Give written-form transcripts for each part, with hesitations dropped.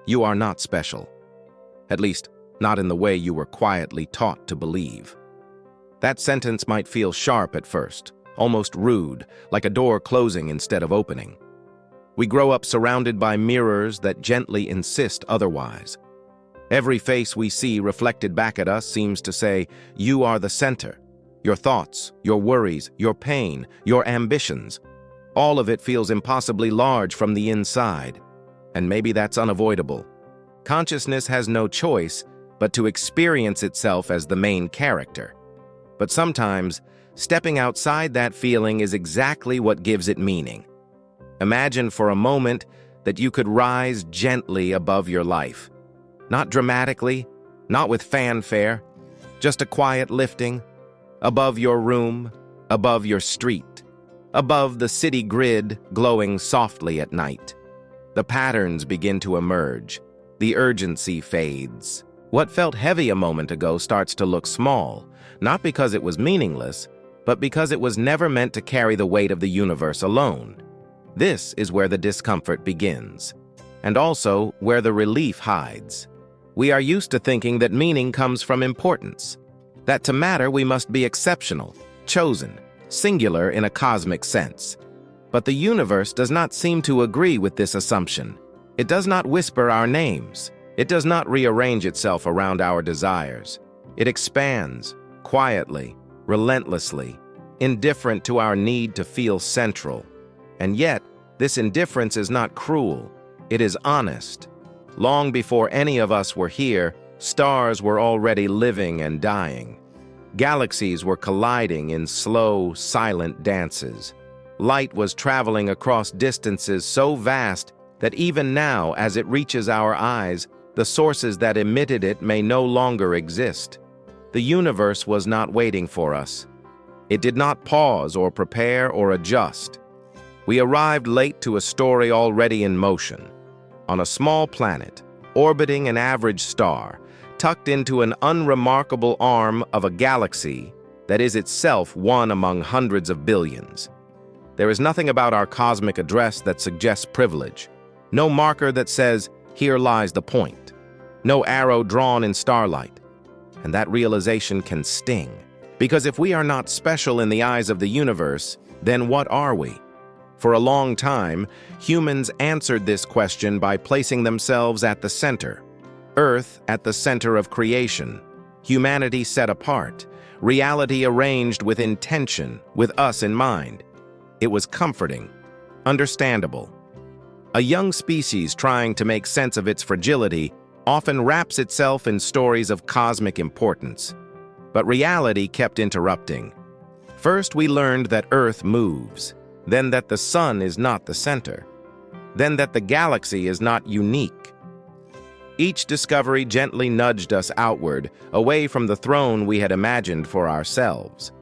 You are not special. At least, not in the way you were quietly taught to believe. That sentence might feel sharp at first, almost rude, like a door closing instead of opening. We grow up surrounded by mirrors that gently insist otherwise. Every face we see reflected back at us seems to say, you are the center. Your thoughts, your worries, your pain, your ambitions. All of it feels impossibly large from the inside. And maybe that's unavoidable. Consciousness has no choice but to experience itself as the main character. But sometimes, stepping outside that feeling is exactly what gives it meaning. Imagine for a moment that you could rise gently above your life. Not dramatically, not with fanfare, just a quiet lifting, above your room, above your street, above the city grid glowing softly at night. The patterns begin to emerge. The urgency fades. What felt heavy a moment ago starts to look small, not because it was meaningless, but because it was never meant to carry the weight of the universe alone. This is where the discomfort begins, and also where the relief hides. We are used to thinking that meaning comes from importance, that to matter we must be exceptional, chosen, singular in a cosmic sense. But the universe does not seem to agree with this assumption. It does not whisper our names. It does not rearrange itself around our desires. It expands, quietly, relentlessly, indifferent to our need to feel central. And yet, this indifference is not cruel. It is honest. Long before any of us were here, stars were already living and dying. Galaxies were colliding in slow, silent dances. Light was traveling across distances so vast that even now, as it reaches our eyes, the sources that emitted it may no longer exist. The universe was not waiting for us. It did not pause or prepare or adjust. We arrived late to a story already in motion. On a small planet, orbiting an average star, tucked into an unremarkable arm of a galaxy that is itself one among hundreds of billions. There is nothing about our cosmic address that suggests privilege. No marker that says, here lies the point. No arrow drawn in starlight. And that realization can sting. Because if we are not special in the eyes of the universe, then what are we? For a long time, humans answered this question by placing themselves at the center. Earth at the center of creation. Humanity set apart. Reality arranged with intention, with us in mind. It was comforting, understandable. A young species trying to make sense of its fragility often wraps itself in stories of cosmic importance. But reality kept interrupting. First, we learned that Earth moves, then that the sun is not the center, then that the galaxy is not unique. Each discovery gently nudged us outward, away from the throne we had imagined for ourselves.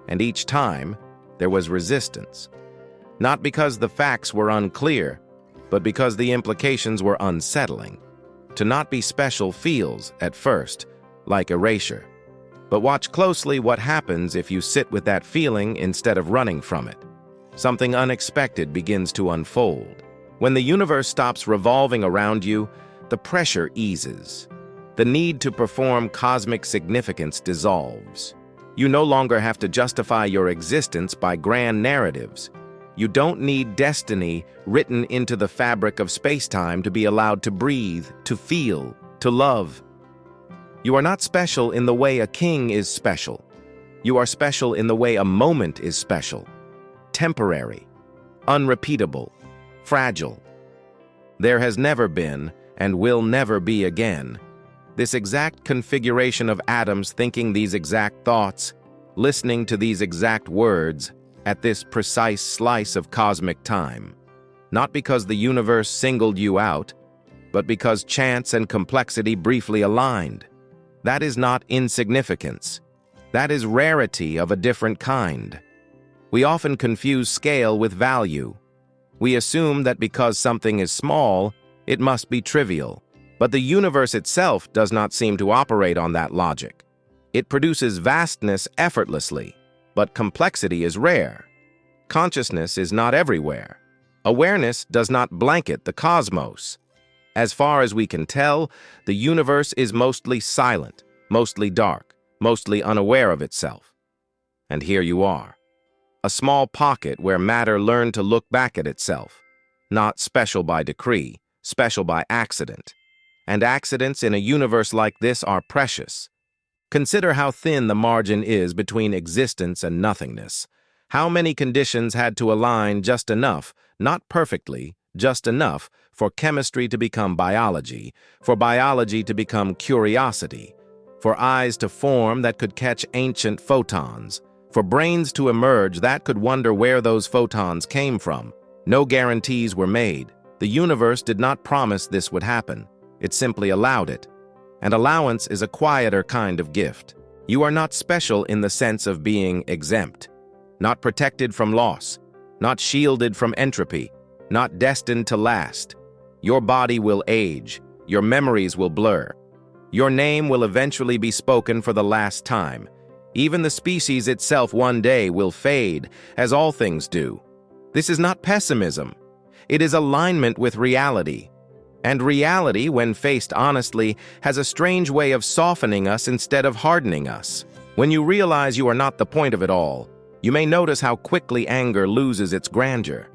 And each time, there was resistance. Not because the facts were unclear, but because the implications were unsettling. To not be special feels, at first, like erasure. But watch closely what happens if you sit with that feeling instead of running from it. Something unexpected begins to unfold. When the universe stops revolving around you, the pressure eases. The need to perform cosmic significance dissolves. You no longer have to justify your existence by grand narratives. You don't need destiny written into the fabric of space-time to be allowed to breathe, to feel, to love. You are not special in the way a king is special. You are special in the way a moment is special. Temporary, unrepeatable, fragile. There has never been, and will never be again, this exact configuration of atoms thinking these exact thoughts, listening to these exact words, at this precise slice of cosmic time. Not because the universe singled you out, but because chance and complexity briefly aligned. That is not insignificance. That is rarity of a different kind. We often confuse scale with value. We assume that because something is small, it must be trivial. But the universe itself does not seem to operate on that logic. It produces vastness effortlessly, but complexity is rare. Consciousness is not everywhere. Awareness does not blanket the cosmos. As far as we can tell, the universe is mostly silent, mostly dark, mostly unaware of itself. And here you are, a small pocket where matter learned to look back at itself, not special by decree, special by accident. And accidents in a universe like this are precious. Consider how thin the margin is between existence and nothingness. How many conditions had to align just enough, not perfectly, just enough, for chemistry to become biology, for biology to become curiosity, for eyes to form that could catch ancient photons, for brains to emerge that could wonder where those photons came from. No guarantees were made. The universe did not promise this would happen. It simply allowed it. And allowance is a quieter kind of gift. You are not special in the sense of being exempt, not protected from loss, not shielded from entropy, not destined to last. Your body will age, your memories will blur. Your name will eventually be spoken for the last time. Even the species itself one day will fade, as all things do. This is not pessimism. It is alignment with reality. And reality, when faced honestly, has a strange way of softening us instead of hardening us. When you realize you are not the point of it all, you may notice how quickly anger loses its grandeur.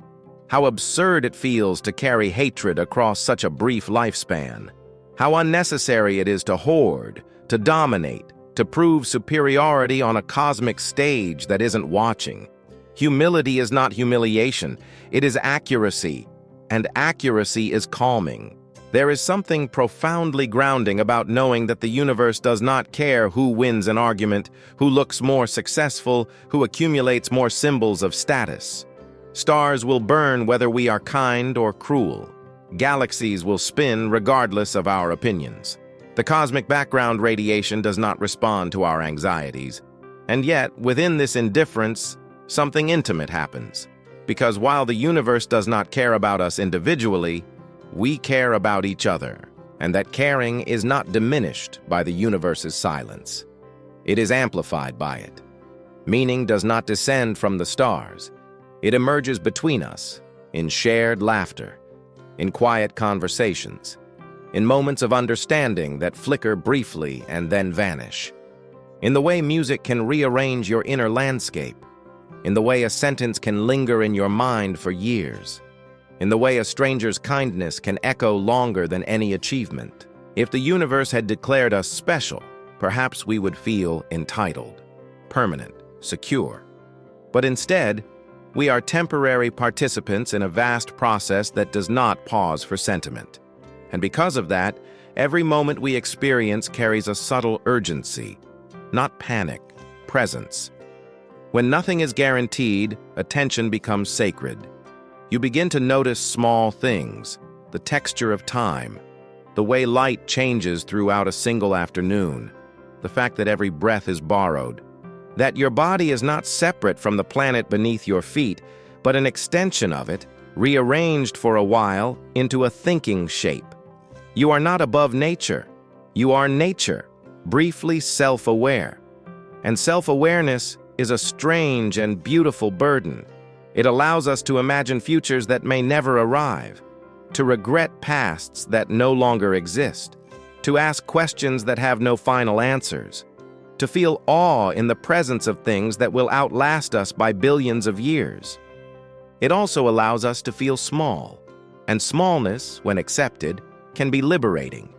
How absurd it feels to carry hatred across such a brief lifespan. How unnecessary it is to hoard, to dominate, to prove superiority on a cosmic stage that isn't watching. Humility is not humiliation, it is accuracy, and accuracy is calming. There is something profoundly grounding about knowing that the universe does not care who wins an argument, who looks more successful, who accumulates more symbols of status. Stars will burn whether we are kind or cruel. Galaxies will spin regardless of our opinions. The cosmic background radiation does not respond to our anxieties. And yet, within this indifference, something intimate happens. Because while the universe does not care about us individually, we care about each other, and that caring is not diminished by the universe's silence. It is amplified by it. Meaning does not descend from the stars. It emerges between us, in shared laughter, in quiet conversations, in moments of understanding that flicker briefly and then vanish, in the way music can rearrange your inner landscape, in the way a sentence can linger in your mind for years, in the way a stranger's kindness can echo longer than any achievement. If the universe had declared us special, perhaps we would feel entitled, permanent, secure. But instead, we are temporary participants in a vast process that does not pause for sentiment. And because of that, every moment we experience carries a subtle urgency, not panic, presence. When nothing is guaranteed, attention becomes sacred. You begin to notice small things, the texture of time, the way light changes throughout a single afternoon, the fact that every breath is borrowed, that your body is not separate from the planet beneath your feet, but an extension of it, rearranged for a while into a thinking shape. You are not above nature. You are nature, briefly self-aware. And self-awareness is a strange and beautiful burden. It allows us to imagine futures that may never arrive, to regret pasts that no longer exist, to ask questions that have no final answers, to feel awe in the presence of things that will outlast us by billions of years. It also allows us to feel small, and smallness, when accepted, can be liberating.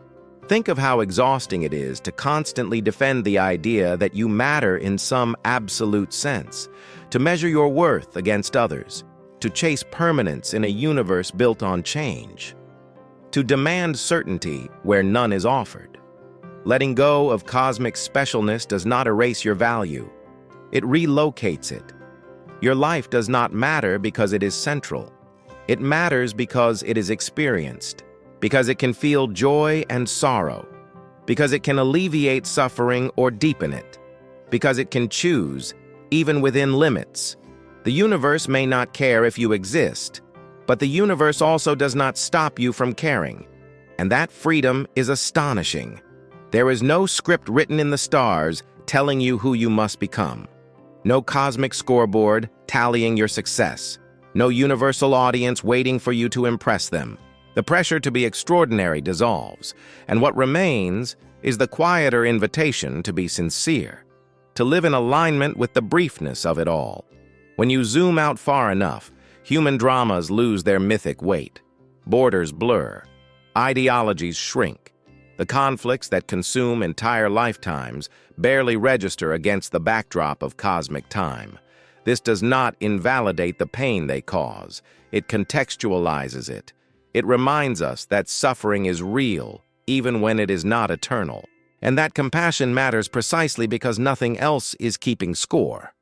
Think of how exhausting it is to constantly defend the idea that you matter in some absolute sense, to measure your worth against others, to chase permanence in a universe built on change, to demand certainty where none is offered. Letting go of cosmic specialness does not erase your value. It relocates it. Your life does not matter because it is central. It matters because it is experienced, because it can feel joy and sorrow, because it can alleviate suffering or deepen it, because it can choose, even within limits. The universe may not care if you exist, but the universe also does not stop you from caring. And that freedom is astonishing. There is no script written in the stars telling you who you must become. No cosmic scoreboard tallying your success. No universal audience waiting for you to impress them. The pressure to be extraordinary dissolves, and what remains is the quieter invitation to be sincere, to live in alignment with the briefness of it all. When you zoom out far enough, human dramas lose their mythic weight. Borders blur. Ideologies shrink. The conflicts that consume entire lifetimes barely register against the backdrop of cosmic time. This does not invalidate the pain they cause. It contextualizes it. It reminds us that suffering is real, even when it is not eternal, and that compassion matters precisely because nothing else is keeping score.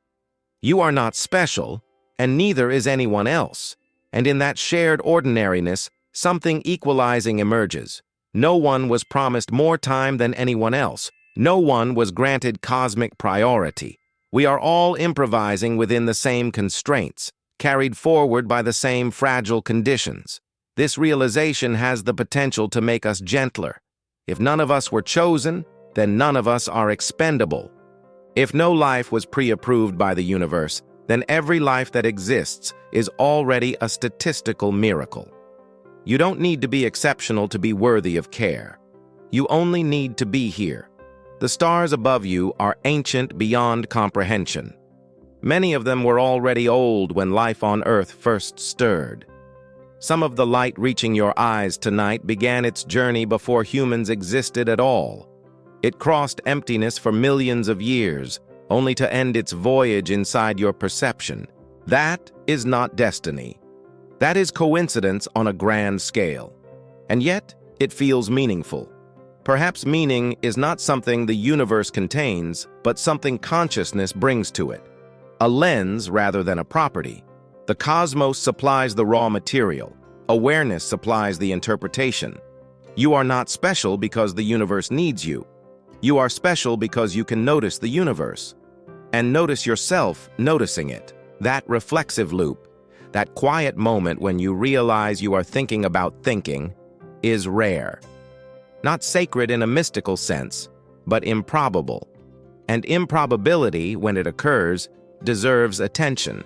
You are not special, and neither is anyone else, and in that shared ordinariness, something equalizing emerges. No one was promised more time than anyone else. No one was granted cosmic priority. We are all improvising within the same constraints, carried forward by the same fragile conditions. This realization has the potential to make us gentler. If none of us were chosen, then none of us are expendable. If no life was pre-approved by the universe, then every life that exists is already a statistical miracle. You don't need to be exceptional to be worthy of care. You only need to be here. The stars above you are ancient beyond comprehension. Many of them were already old when life on Earth first stirred. Some of the light reaching your eyes tonight began its journey before humans existed at all. It crossed emptiness for millions of years, only to end its voyage inside your perception. That is not destiny. That is coincidence on a grand scale. And yet, it feels meaningful. Perhaps meaning is not something the universe contains, but something consciousness brings to it. A lens rather than a property. The cosmos supplies the raw material. Awareness supplies the interpretation. You are not special because the universe needs you. You are special because you can notice the universe. And notice yourself noticing it. That reflexive loop, that quiet moment when you realize you are thinking about thinking, is rare. Not sacred in a mystical sense, but improbable. And improbability, when it occurs, deserves attention.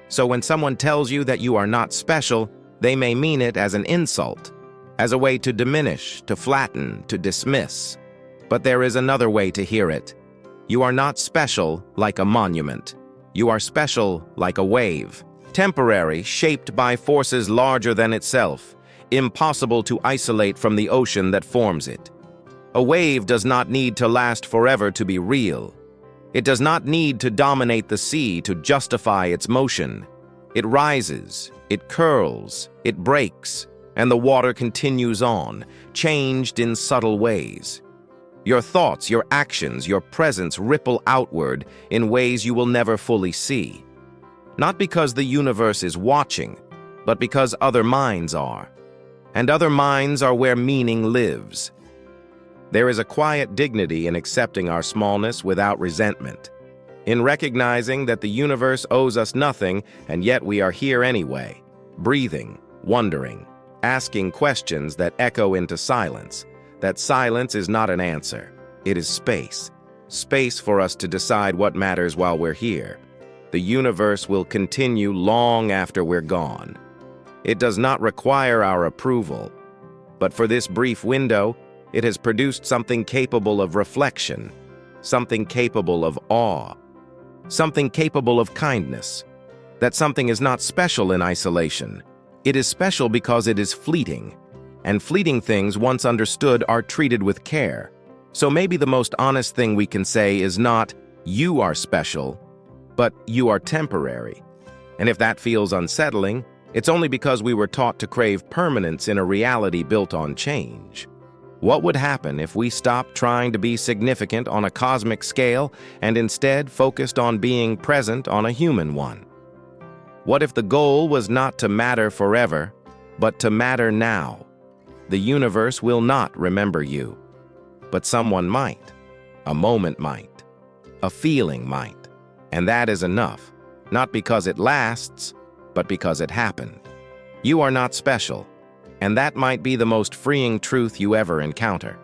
So when someone tells you that you are not special, they may mean it as an insult, as a way to diminish, to flatten, to dismiss. But there is another way to hear it. You are not special like a monument. You are special like a wave, temporary, shaped by forces larger than itself, impossible to isolate from the ocean that forms it. A wave does not need to last forever to be real. It does not need to dominate the sea to justify its motion. It rises, it curls, it breaks, and the water continues on, changed in subtle ways. Your thoughts, your actions, your presence ripple outward in ways you will never fully see. Not because the universe is watching, but because other minds are. And other minds are where meaning lives. There is a quiet dignity in accepting our smallness without resentment, in recognizing that the universe owes us nothing, and yet we are here anyway, breathing, wondering, asking questions that echo into silence. That silence is not an answer. It is space. Space for us to decide what matters while we're here. The universe will continue long after we're gone. It does not require our approval, but for this brief window, it has produced something capable of reflection, something capable of awe, something capable of kindness. That something is not special in isolation. It is special because it is fleeting, and fleeting things, once understood, are treated with care. So maybe the most honest thing we can say is not, "You are special," but "You are temporary." And if that feels unsettling, it's only because we were taught to crave permanence in a reality built on change. What would happen if we stopped trying to be significant on a cosmic scale and instead focused on being present on a human one? What if the goal was not to matter forever, but to matter now? The universe will not remember you, but someone might. A moment might. A feeling might. And that is enough, not because it lasts, but because it happened. You are not special. And that might be the most freeing truth you ever encounter.